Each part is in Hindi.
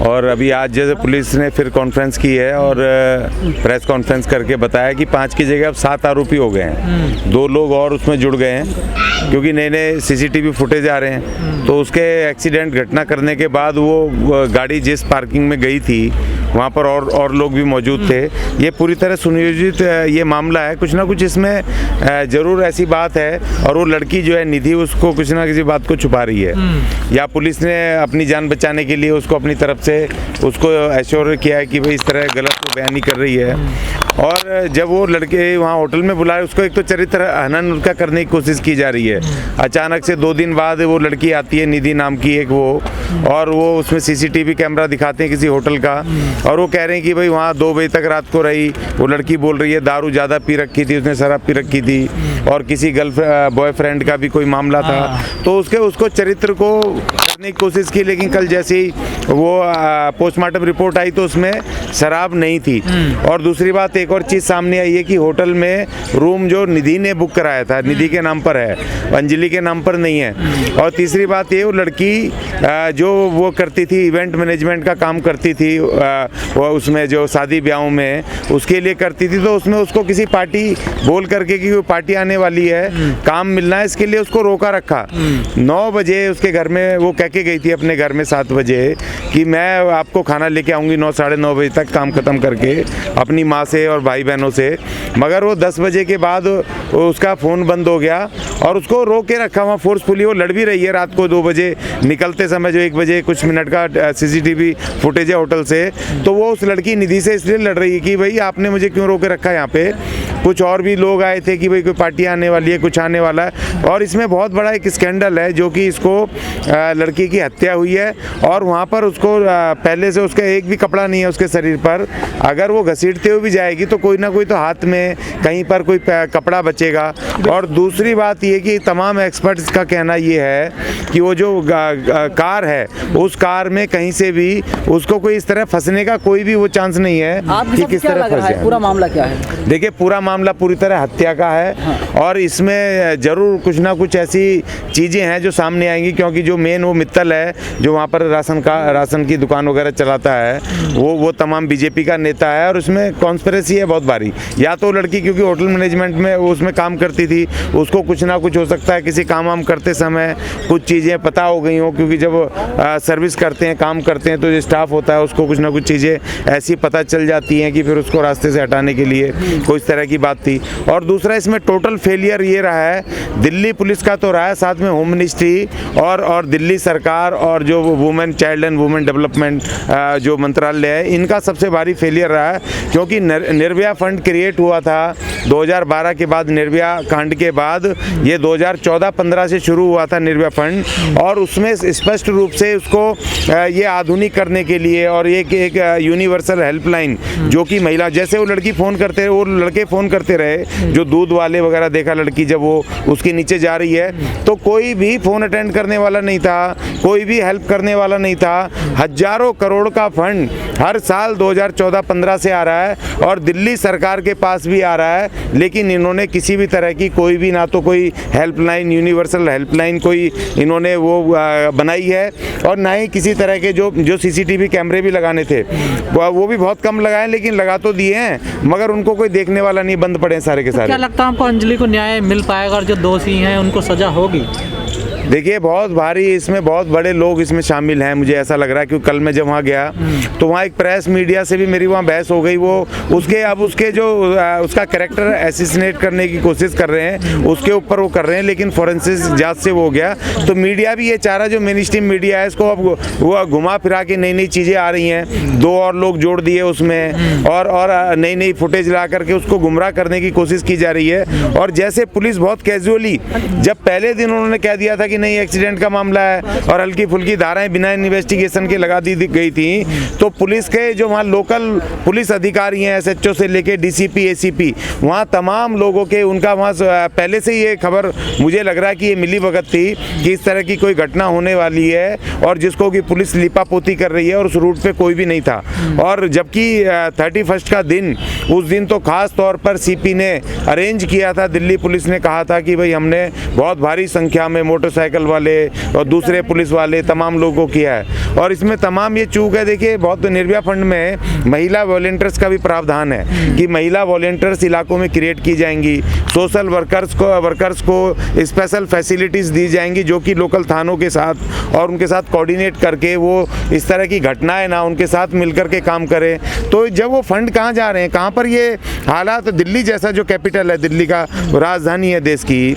और अभी आज जैसे पुलिस ने फिर कॉन्फ्रेंस की है और प्रेस कॉन्फ्रेंस करके बताया कि 5 की जगह अब 7 आरोपी हो गए हैं। 2 लोग और उसमें जुड़ गए हैं क्योंकि नए नए सीसीटीवी फुटेज आ रहे हैं। तो उसके एक्सीडेंट घटना करने के बाद वो गाड़ी जिस पार्किंग में गई थी वहाँ पर और लोग भी मौजूद थे। ये पूरी तरह सुनियोजित ये मामला है, कुछ ना कुछ इसमें ज़रूर ऐसी बात है। और वो लड़की जो है निधि, उसको कुछ ना किसी बात को छुपा रही है, या पुलिस ने अपनी जान बचाने के लिए उसको अपनी तरफ से उसको एश्योर किया है कि भाई इस तरह गलत तो बयान नहीं कर रही है। और जब वो लड़के वहाँ होटल में बुलाए, उसको एक तो चरित्र हनन उसका करने की कोशिश की जा रही है। अचानक से 2 दिन बाद वो लड़की आती है, निधि नाम की एक वो, और वो उसमें सीसीटीवी कैमरा दिखाते हैं किसी होटल का, और वो कह रहे हैं कि भाई वहाँ 2 बजे तक रात को रही। वो लड़की बोल रही है दारू ज़्यादा पी रखी थी, उसने शराब पी रखी थी, और किसी बॉयफ्रेंड का भी कोई मामला था। तो उसको चरित्र को करने की कोशिश की, लेकिन कल जैसे ही वो पोस्टमार्टम रिपोर्ट आई तो उसमें शराब नहीं थी। और दूसरी बात एक और चीज़ सामने आई है कि होटल में रूम जो निधि ने बुक कराया था, निधि के नाम पर है, अंजलि के नाम पर नहीं है। और तीसरी बात ये, वो लड़की जो वो करती थी, इवेंट मैनेजमेंट का काम करती थी, वो उसमें जो शादी ब्याहों में उसके लिए करती थी, तो उसमें उसको किसी पार्टी बोल करके कि वो पार्टी आने वाली है, काम मिलना है, इसके लिए उसको रोका रखा। 9 बजे उसके घर में वो कह के गई थी अपने घर में 7 बजे कि मैं आपको खाना लेके आऊँगी 9 साढ़े 9 बजे तक काम ख़त्म करके अपनी माँ से और भाई बहनों से। मगर वो 10 बजे के बाद उसका फ़ोन बंद हो गया और उसको रोक के रखा वहाँ फोर्सफुली। वो लड़ भी रही है रात को 2 बजे निकलते समय, जो 1 बजे कुछ मिनट का सीसीटीवी फुटेज है होटल से। तो वो उस लड़की निधि से इसलिए लड़ रही है कि भाई आपने मुझे क्यों रोक के रखा है यहाँ पे। कुछ और भी लोग आए थे कि भाई कोई पार्टी आने वाली है, कुछ आने वाला है। और इसमें बहुत बड़ा एक स्कैंडल है जो कि इसको लड़की की हत्या हुई है, और वहाँ पर उसको पहले से उसका एक भी कपड़ा नहीं है उसके शरीर पर। अगर वो घसीटते हुए भी जाएगी तो कोई ना कोई तो हाथ में कहीं पर कोई कपड़ा बचेगा। और दूसरी बात ये कि तमाम एक्सपर्ट्स का कहना ये है कि वो जो कार है, उस कार में कहीं से भी उसको कोई इस तरह फंसने का कोई भी वो चांस नहीं है कि किस तरह फंस जाए। पूरा मामला क्या है? देखिए, पूरा मामला पूरी तरह हत्या का है। और इसमें ज़रूर कुछ ना कुछ ऐसी चीज़ें हैं जो सामने आएंगी, क्योंकि जो मेन वो मित्तल है जो वहाँ पर राशन की दुकान वगैरह चलाता है, वो तमाम बीजेपी का नेता है। और उसमें कॉन्स्पिरेसी है बहुत भारी। या तो लड़की क्योंकि होटल मैनेजमेंट में उसमें काम करती थी, उसको कुछ ना कुछ हो सकता है किसी काम करते समय कुछ चीज़ें पता हो गई हो, क्योंकि जब सर्विस करते हैं, काम करते हैं, तो जो स्टाफ होता है उसको कुछ ना कुछ चीज़ें ऐसी पता चल जाती हैं कि फिर उसको रास्ते से हटाने के लिए कोई इस तरह की बात थी। और दूसरा इसमें टोटल फेलियर ये रहा है, दिल्ली पुलिस का तो रहा है, साथ में होम मिनिस्ट्री और दिल्ली सरकार और जो women child and women development जो मंत्रालय है, इनका सबसे भारी फेलियर रहा है। क्योंकि निर्भया फंड क्रिएट हुआ था 2012 के बाद, निर्भया कांड के बाद ये 2014-15 से शुरू हुआ था निर्भया फंड। और उसमें स्पष्ट रूप से उसको ये आधुनिक करने के लिए और एक यूनिवर्सल हेल्पलाइन जो कि महिला, जैसे वो लड़की फ़ोन करते रहे, वो लड़के फ़ोन करते रहे, जो दूध वाले वगैरह देखा लड़की जब वो उसके नीचे जा रही है, तो कोई भी फ़ोन अटेंड करने वाला नहीं था, कोई भी हेल्प करने वाला नहीं था। हजारों करोड़ का फंड हर साल 2014-15 से आ रहा है और दिल्ली सरकार के पास भी आ रहा है, लेकिन इन्होंने किसी भी तरह की कोई भी, ना तो कोई हेल्पलाइन, यूनिवर्सल हेल्पलाइन कोई इन्होंने वो बनाई है, और ना ही किसी तरह के जो सीसीटीवी कैमरे भी लगाने थे वो भी बहुत कम लगाए, लेकिन लगा तो दिए हैं, मगर उनको कोई देखने वाला नहीं, बंद पड़े सारे के सारे। क्या लगता है आपको अंजलि को न्याय मिल पाएगा और जो दोषी हैं उनको सजा होगी? देखिए, बहुत भारी इसमें बहुत बड़े लोग इसमें शामिल हैं, मुझे ऐसा लग रहा है। क्योंकि कल मैं जब वहाँ गया तो वहाँ एक प्रेस मीडिया से भी मेरी वहाँ बहस हो गई। वो उसके जो उसका कैरेक्टर एसिसिनेट करने की कोशिश कर रहे हैं, उसके ऊपर वो कर रहे हैं, लेकिन फोरेंसिक जांच से वो हो गया। तो मीडिया भी ये चाह रहा है, जो मेन स्ट्रीम मीडिया है, इसको अब वो घुमा फिरा के नई नई चीज़ें आ रही हैं, 2 और लोग जोड़ दिए उसमें, और नई नई फुटेज ला करके उसको गुमराह करने की कोशिश की जा रही है। और जैसे पुलिस बहुत कैजुअली, जब पहले दिन उन्होंने कह दिया था कि नहीं एक्सीडेंट का मामला है और हल्की फुल्की धाराएं बिना इन्वेस्टिगेशन के लगा दी गई थी, तो पुलिस के जो वहाँ लोकल पुलिस अधिकारी हैं, SHO से लेके DCP ACP, वहाँ तमाम लोगों के उनका वहाँ पहले से ये खबर मुझे लग रहा है कि ये मिली भगत थी कि इस तरह की कोई घटना होने वाली है, और जिसको कि पुलिस लिपापोती कर रही है, और उस रूट पे कोई भी नहीं था। और जबकि 31 का दिन, उस दिन तो खास तौर पर CP ने अरेंज किया था, दिल्ली पुलिस ने कहा था कि भाई हमने बहुत भारी संख्या में मोटरसाइकिल मोटरसाइकिल वाले और दूसरे पुलिस वाले तमाम लोगों को किया है। और इसमें तमाम ये चूक है, देखिए बहुत निर्भया फंड में महिला वॉलंटियर्स का भी प्रावधान है कि महिला वॉलंटियर्स इलाकों में क्रिएट की जाएंगी, सोशल वर्कर्स को स्पेशल फैसिलिटीज़ दी जाएंगी जो कि लोकल थानों के साथ और उनके साथ कोऑर्डिनेट करके वो इस तरह की घटनाएं ना उनके साथ मिलकर के काम करें। तो जब वो फंड कहाँ जा रहे हैं, कहाँ पर ये हालात, दिल्ली जैसा जो कैपिटल है, दिल्ली का राजधानी है देश की,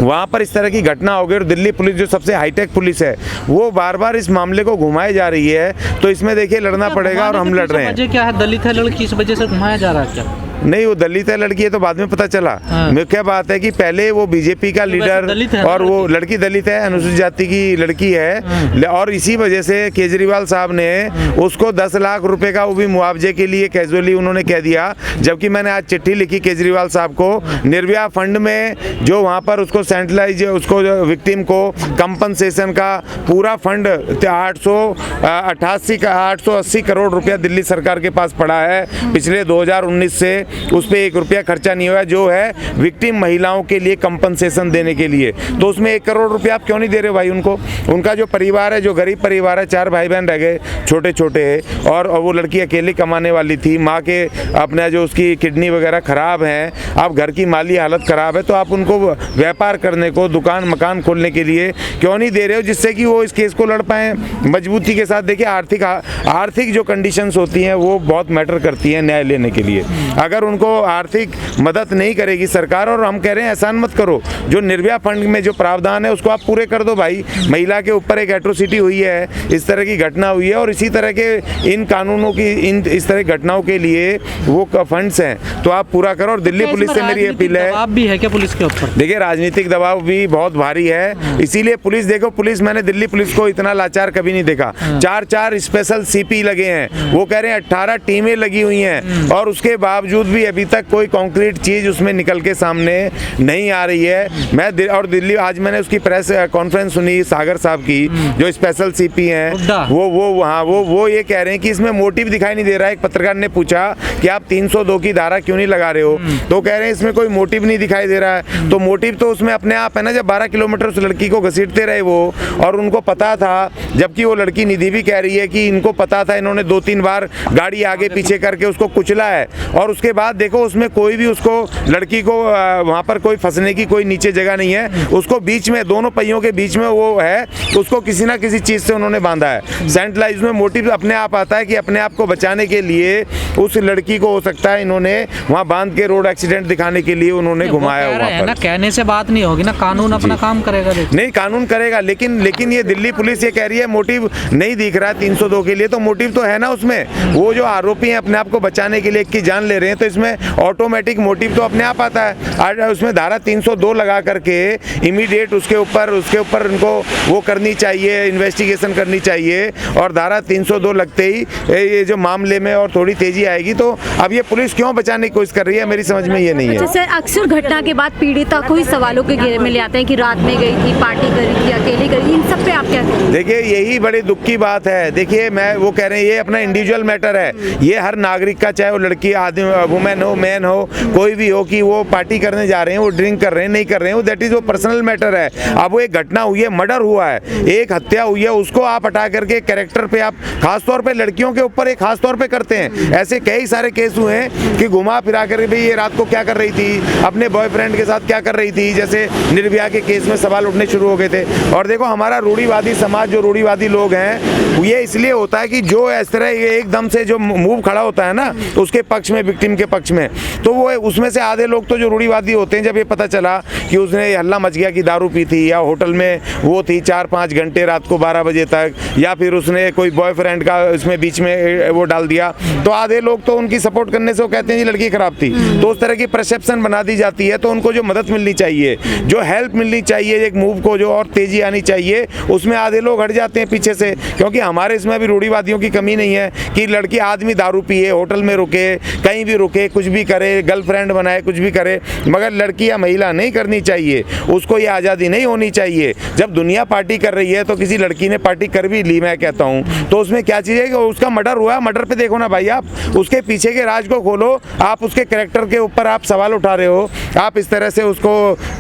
वहाँ पर इस तरह की घटना हो गई और दिल्ली पुलिस जो सबसे हाईटेक पुलिस है वो बार बार इस मामले को घुमाए जा रही है। तो इसमें देखिए लड़ना पड़ेगा और हम लड़ रहे हैं। वजह क्या है, दलित है लड़की, इस वजह से घुमाया जा रहा है क्या? नहीं, वो दलित है लड़की है तो बाद में पता चला। मुख्य बात है कि पहले वो बीजेपी का लीडर और वो लड़की दलित है, अनुसूचित जाति की लड़की है, और इसी वजह से केजरीवाल साहब ने उसको 10 लाख रुपए का वो भी मुआवजे के लिए कैजुअली उन्होंने कह दिया। जबकि मैंने आज चिट्ठी लिखी केजरीवाल साहब को, निर्भया फंड में जो वहाँ पर उसको सेंट्रलाइज, उसको विक्टिम को कंपनसेशन का पूरा फंड 880 करोड़ रुपया दिल्ली सरकार के पास पड़ा है पिछले 2019 से, उस पर 1 रुपया खर्चा नहीं हुआ, जो है विक्टिम महिलाओं के लिए कंपनसेशन देने के लिए। तो उसमें 1 करोड़ रुपया आप क्यों नहीं दे रहे भाई उनको? उनका जो परिवार है, जो गरीब परिवार है, 4 भाई बहन रह गए छोटे छोटे, और वो लड़की अकेली कमाने वाली थी, माँ के अपना जो उसकी किडनी वगैरह ख़राब हैं, अब घर की माली हालत ख़राब है, तो आप उनको व्यापार करने को, दुकान मकान खोलने के लिए क्यों नहीं दे रहे हो, जिससे कि वो इस केस को लड़ पाएँ मजबूती के साथ। देखिए आर्थिक जो कंडीशंस होती हैं वो बहुत मैटर करती हैं न्याय लेने के लिए। अगर उनको आर्थिक मदद नहीं करेगी सरकार, और हम कह रहे हैं एहसान मत करो, जो निर्भया फंड में जो प्रावधान है उसको आप पूरे कर दो भाई। महिला के ऊपर एक एट्रोसिटी हुई है, इस तरह की घटना हुई है, और इसी तरह के इन कानूनों की, इन इस तरह की घटनाओं के लिए वो फंड्स हैं, तो आप पूरा करो। और दिल्ली पुलिस से मेरी अपील है। दबाव भी है क्या पुलिस के ऊपर? देखिए राजनीतिक दबाव भी बहुत भारी है, इसीलिए पुलिस, देखो पुलिस, मैंने दिल्ली पुलिस को इतना लाचार कभी नहीं देखा। 4 स्पेशल सीपी लगे हैं, वो कह रहे हैं 18 टीमें लगी हुई हैं, और उसके बावजूद भी अभी तक कोई कॉन्क्रीट चीज उसमें निकल के सामने नहीं आ रही है। मैं और दिल्ली, आज मैंने उसकी प्रेस कॉन्फ्रेंस सुनी सागर साहब की, जो स्पेशल सीपी हैं, वो ये कह रहे हैं कि इसमें मोटिव दिखाई नहीं दे रहा है। एक पत्रकार ने पूछा कि आप 302 की धारा क्यों नहीं लगा रहे हो, तो कह रहे हैं इसमें कोई मोटिव नहीं दिखाई दे रहा है। तो मोटिव तो उसमें अपने आप है ना, जब 12 किलोमीटर उस लड़की को घसीटते रहे वो, और उनको पता था, जबकि वो लड़की निधि भी कह रही है कि इनको पता था, इन्होंने 2-3 बार गाड़ी आगे पीछे करके उसको कुचला है, और उसके बाद देखो उसमें कोई भी उसको, लड़की को वहाँ पर कोई फंसने की कोई नीचे जगह नहीं है, उसको बीच में, दोनों पहियों के बीच में वो है, उसको किसी ना किसी चीज़ से उन्होंने बांधा है। सेंट्रलाइज में मोटिव अपने आप आता है कि अपने आप को बचाने के लिए उस लड़की को, हो सकता है इन्होंने वहाँ बांध के रोड एक्सीडेंट दिखाने के लिए उन्होंने घुमाया हुआ है ना। कहने से बात नहीं होगी ना, कानून अपना काम करेगा। नहीं, कानून करेगा, लेकिन ये दिल्ली पुलिस ये कह रही है मोटिव नहीं दिख रहा है 302 के लिए, तो मोटिव तो है ना उसमें। वो जो आरोपी हैं अपने आप को बचाने के लिए की जान ले रहे हैं, तो इसमें ऑटोमेटिक मोटिव तो अपने आप आता है। उसमें धारा 302 लगा करके इमीडिएट उसके ऊपर उनको वो करनी चाहिए, इन्वेस्टिगेशन करनी चाहिए, और धारा 302 लगते ही ये जो मामले में और थोड़ी तेजी आएगी। तो अब ये पुलिस क्यों बचाने की कोशिश कर रही है, मेरी समझ में ये नहीं है। सर, अक्सर घटना के बाद पीड़िता को ही सवालों के घेरे में ले आते हैं कि रात में गई थी, पार्टी करी थी, अकेली करी, इन सब पे आप क्या कहेंगे? देखिए यही बड़ी दुख की बात है। देखिए मैं, वो कह रहे हैं ये अपना इंडिविजुअल मैटर है, ये हर नागरिक का, चाहे वो लड़की, आदमी, वुमेन हो, मैन हो, कोई भी हो, कि वो पार्टी करने जा रहे हैं, वो ड्रिंक कर रहे हैं, नहीं कर रहे हैं, वो दैट इज वो पर्सनल मैटर है। अब वो एक घटना हुई है, मर्डर हुआ है, एक हत्या हुई है, उसको आप हटा करके कैरेक्टर पे आप खासतौर पे लड़कियों के ऊपर एक खास तौर पे करते हैं। ऐसे कई सारे केस हुए हैं कि घुमा फिरा कर भाई ये रात को क्या कर रही थी, अपने बॉयफ्रेंड के साथ क्या कर रही थी, जैसे निर्भया के केस में सवाल उठने शुरू हो गए थे। और देखो हमारा रूढ़िवादी समाज, जो रूढ़िवादी लोग हैं, ये इसलिए होता है कि जो इस तरह एकदम से जो मूव खड़ा होता है ना उसके पक्ष में, विक्टिम के पक्ष में, तो वो उसमें से आधे लोग तो जो रूढ़िवादी होते हैं, जब ये पता चला कि उसने हल्ला मच गया कि दारू पी थी, या होटल में वो थी 4-5 घंटे रात को 12 बजे तक, या फिर उसने कोई बॉयफ्रेंड का इसमें बीच में वो डाल दिया, तो आधे लोग तो उनकी सपोर्ट करने से वो कहते हैं जी लड़की खराब थी। तो उस तरह की परसेप्शन बना दी जाती है। तो उनको जो मदद मिलनी चाहिए, जो हेल्प मिलनी चाहिए, एक मूव को जो और तेजी आनी चाहिए, उसमें आधे लोग हट जाते हैं पीछे से। क्योंकि हमारे इसमें भी रूढ़िवादियों की कमी नहीं है कि लड़की, आदमी दारू पिए, होटल में रुके, कहीं भी रुके, ठोके, कुछ भी करे, गर्लफ्रेंड बनाए, कुछ भी करे, मगर लड़की या महिला नहीं करनी चाहिए। उसको ये आज़ादी नहीं होनी चाहिए। जब दुनिया पार्टी कर रही है तो किसी लड़की ने पार्टी कर भी ली, मैं कहता हूँ, तो उसमें क्या चीज़ है कि उसका मर्डर हुआ, मर्डर पे देखो ना भाई, आप उसके पीछे के राज को खोलो, आप उसके कैरेक्टर के ऊपर आप सवाल उठा रहे हो, आप इस तरह से उसको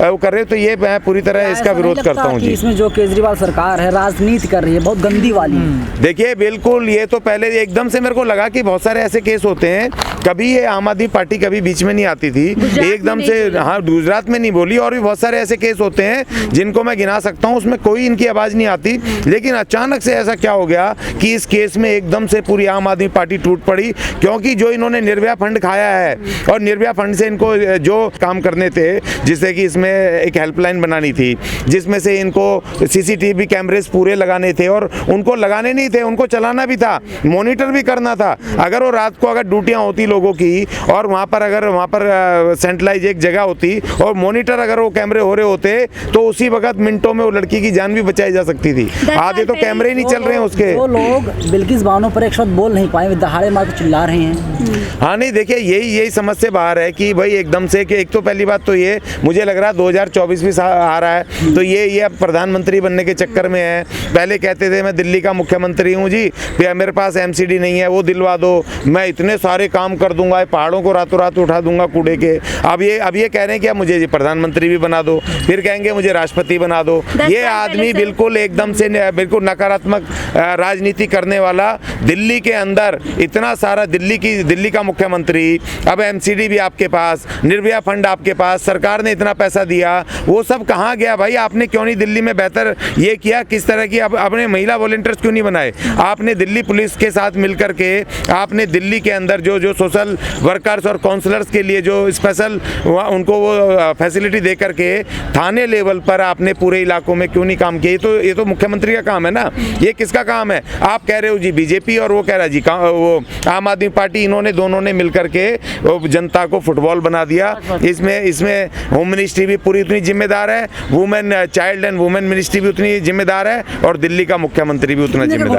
वो कर रहे हो, तो ये मैं पूरी तरह इसका विरोध करता हूँ जी। इसमें जो केजरीवाल सरकार है राजनीति कर रही है बहुत गंदी वाली। देखिए बिल्कुल, ये तो पहले एकदम से मेरे को लगा कि बहुत सारे ऐसे केस होते हैं, कभी ये आम आदमी पार्टी कभी बीच में नहीं आती थी, एकदम से, हाँ गुजरात में नहीं बोली, और भी बहुत सारे ऐसे केस होते हैं जिनको मैं गिना सकता हूँ, उसमें कोई इनकी आवाज़ नहीं आती, लेकिन अचानक से ऐसा क्या हो गया कि इस केस में एकदम से पूरी आम आदमी पार्टी टूट पड़ी, क्योंकि जो इन्होंने निर्भया फंड खाया है और निर्भया फंड से इनको जो काम करने थे, जिससे कि इसमें एक हेल्पलाइन बनानी थी, जिसमें से इनको सीसीटीवी कैमरेस पूरे लगाने थे, और उनको लगाने नहीं थे, उनको चलाना भी था, मॉनिटर भी करना था। अगर वो रात को अगर ड्यूटियां होती लोगों की, और वहाँ पर सेंट्रलाइज एक जगह होती और मॉनिटर अगर वो कैमरे हो रहे होते, तो उसी वक्त मिनटों में वो लड़की की जान भी बचाई जा सकती थी। आधे तो कैमरे ही नहीं चल रहे हैं उसके। वो लोग बिल्किस बानो पर एक शब्द बोल नहीं पाए, दहाड़े मार के चिल्ला रहे हैं। हाँ नहीं, देखिए यही समझ से बाहर है कि भाई एकदम से, कि एक तो पहली बात तो ये मुझे लग रहा है 2024 भी आ रहा है, तो ये अब प्रधानमंत्री बनने के चक्कर में है। पहले कहते थे मैं दिल्ली का मुख्यमंत्री हूँ जी, मेरे पास एमसीडी नहीं है, वो दिलवा दो, मैं इतने सारे काम कर दूंगा, पहाड़ों को रातों रात उठा दूंगा कूड़े के। अब ये कह रहे हैं कि अब मुझे प्रधानमंत्री भी बना दो, फिर कहेंगे मुझे राष्ट्रपति बना दो। ये आदमी बिल्कुल एकदम से बिल्कुल नकारात्मक राजनीति करने वाला, दिल्ली के अंदर इतना सारा, दिल्ली का मुख्यमंत्री, अब एमसीडी भी आपके पास, निर्भया फंड आपके पास, सरकार ने इतना पैसा दिया, वो सब कहाँ गया भाई? आपने क्यों नहीं दिल्ली में बेहतर ये किया? किस तरह की आपने महिला वॉलंटियर्स क्यों नहीं बनाए? आपने दिल्ली पुलिस के साथ मिलकर के आपने दिल्ली के अंदर जो सोशल वर्कर्स और काउंसलर्स के लिए जो स्पेशल उनको वो फैसिलिटी दे करके थाने लेवल पर आपने पूरे इलाकों में क्यों नहीं काम किया? ये तो मुख्यमंत्री का काम है ना, ये किसका काम है? आप कह रहे हो जी बीजेपी, और वो कह रहा जी वो आम आदमी पार्टी, इन्होंने दोनों ने मिलकर के जनता को फुटबॉल बना दिया। इसमें होम मिनिस्ट्री भी पूरी उतनी जिम्मेदार है, women child and women ministry भी उतनी जिम्मेदार है, और दिल्ली का मुख्यमंत्री भी उतना जिम्मेदार है।